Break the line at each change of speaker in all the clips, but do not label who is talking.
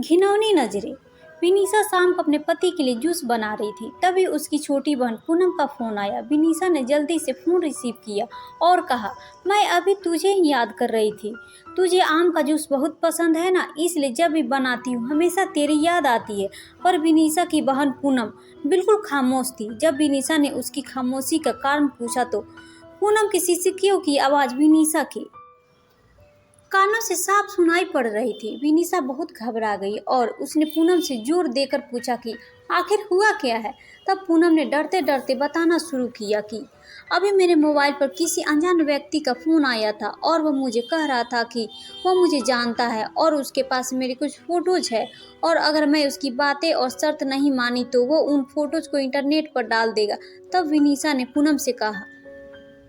घिनौनी नजरें। विनीशा शाम को अपने पति के लिए जूस बना रही थी, तभी उसकी छोटी बहन पूनम का फोन आया। विनीशा ने जल्दी से फोन रिसीव किया और कहा, मैं अभी तुझे ही याद कर रही थी। तुझे आम का जूस बहुत पसंद है ना, इसलिए जब भी बनाती हूँ हमेशा तेरी याद आती है। पर विनीशा की बहन पूनम बिल्कुल खामोश थी। जब विनीशा ने उसकी खामोशी का कारण पूछा तो पूनम की सिसकियों की आवाज़ विनीशा के कानों से साफ सुनाई पड़ रही थी। विनीशा बहुत घबरा गई और उसने पूनम से जोर देकर पूछा कि आखिर हुआ क्या है। तब पूनम ने डरते डरते बताना शुरू किया कि अभी मेरे मोबाइल पर किसी अनजान व्यक्ति का फ़ोन आया था और वह मुझे कह रहा था कि वह मुझे जानता है और उसके पास मेरे कुछ फ़ोटोज़ है, और अगर मैं उसकी बातें और शर्त नहीं मानी तो वो उन फ़ोटोज़ को इंटरनेट पर डाल देगा। तब विनीशा ने पूनम से कहा,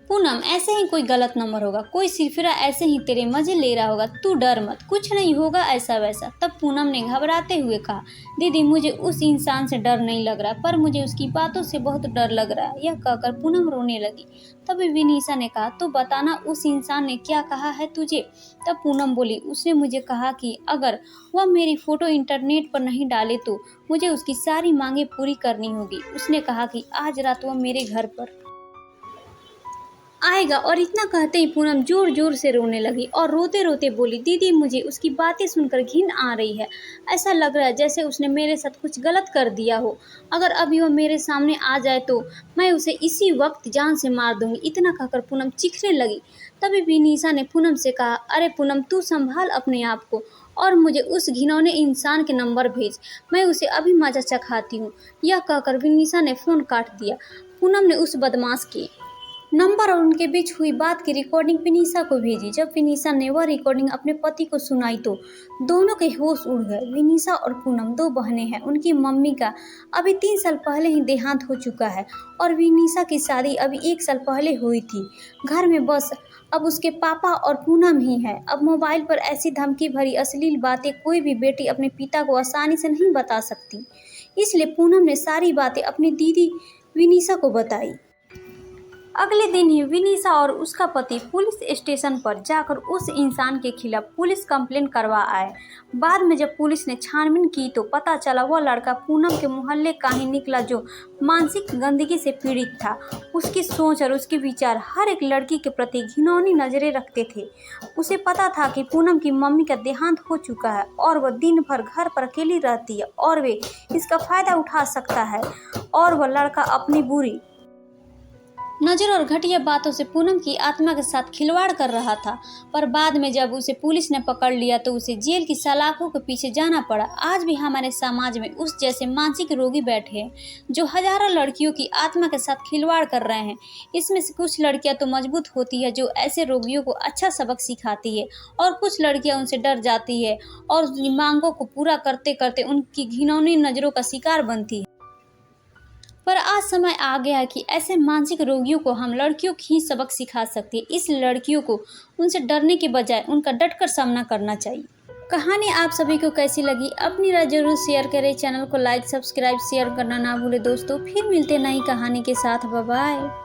पूनम, ऐसे ही कोई गलत नंबर होगा, कोई सिरफिरा ऐसे ही तेरे मजे ले रहा होगा, तू डर मत, कुछ नहीं होगा ऐसा वैसा। तब पूनम ने घबराते हुए कहा, दीदी मुझे उस इंसान से डर नहीं लग रहा, पर मुझे उसकी बातों से बहुत डर लग रहा है। यह कहकर पूनम रोने लगी। तभी विनीशा ने कहा, तो बताना उस इंसान ने क्या कहा है तुझे। तब पूनम बोली, उसने मुझे कहा कि अगर वह मेरी फ़ोटो इंटरनेट पर नहीं डाले तो मुझे उसकी सारी मांगें पूरी करनी होगी। उसने कहा कि आज रात वह मेरे घर पर आएगा। और इतना कहते ही पूनम जोर जोर से रोने लगी और रोते रोते बोली, दीदी मुझे उसकी बातें सुनकर घिन आ रही है। ऐसा लग रहा है जैसे उसने मेरे साथ कुछ गलत कर दिया हो। अगर अभी वो मेरे सामने आ जाए तो मैं उसे इसी वक्त जान से मार दूंगी। इतना कहकर पूनम चीखने लगी। तभी विनीशा ने पूनम से कहा, अरे पूनम, तू संभाल अपने आप को और मुझे उस घिनौने इंसान के नंबर भेज, मैं उसे अभी मजा चखाती हूँ। यह कहकर विनीशा ने फ़ोन काट दिया। पूनम ने उस बदमाश के नंबर और उनके बीच हुई बात की रिकॉर्डिंग विनीशा को भेजी। जब विनीशा ने वह रिकॉर्डिंग अपने पति को सुनाई तो दोनों के होश उड़ गए। विनीशा और पूनम दो बहनें हैं। उनकी मम्मी का अभी 3 साल पहले ही देहांत हो चुका है और विनीशा की शादी अभी 1 साल पहले हुई थी। घर में बस अब उसके पापा और पूनम ही है। अब मोबाइल पर ऐसी धमकी भरी अश्लील बातें कोई भी बेटी अपने पिता को आसानी से नहीं बता सकती, इसलिए पूनम ने सारी बातें अपनी दीदी विनीशा को बताई। अगले दिन ही विनीशा और उसका पति पुलिस स्टेशन पर जाकर उस इंसान के खिलाफ पुलिस कंप्लेंट करवा आए। बाद में जब पुलिस ने छानबीन की तो पता चला वह लड़का पूनम के मोहल्ले का ही निकला जो मानसिक गंदगी से पीड़ित था। उसकी सोच और उसके विचार हर एक लड़की के प्रति घिनौनी नजरें रखते थे। उसे पता था कि पूनम की मम्मी का देहांत हो चुका है और वह दिन भर घर पर अकेली रहती है और वे इसका फायदा उठा सकता है, और वह लड़का अपनी बुरी नज़र और घटिया बातों से पूनम की आत्मा के साथ खिलवाड़ कर रहा था। पर बाद में जब उसे पुलिस ने पकड़ लिया तो उसे जेल की सलाखों के पीछे जाना पड़ा। आज भी हमारे समाज में उस जैसे मानसिक रोगी बैठे हैं जो हजारों लड़कियों की आत्मा के साथ खिलवाड़ कर रहे हैं। इसमें से कुछ लड़कियां तो मजबूत होती है जो ऐसे रोगियों को अच्छा सबक सिखाती है, और कुछ लड़कियां उनसे डर जाती है और उनकी मांगों को पूरा करते करते उनकी घिनौनी नज़रों का शिकार बनती है। पर आज समय आ गया है कि ऐसे मानसिक रोगियों को हम लड़कियों ही सबक सिखा सकते हैं। इस लड़कियों को उनसे डरने के बजाय उनका डटकर सामना करना चाहिए। कहानी आप सभी को कैसी लगी अपनी राय जरूर शेयर करें। चैनल को लाइक सब्सक्राइब शेयर करना ना भूले दोस्तों। फिर मिलते नई कहानी के साथ। Bye bye.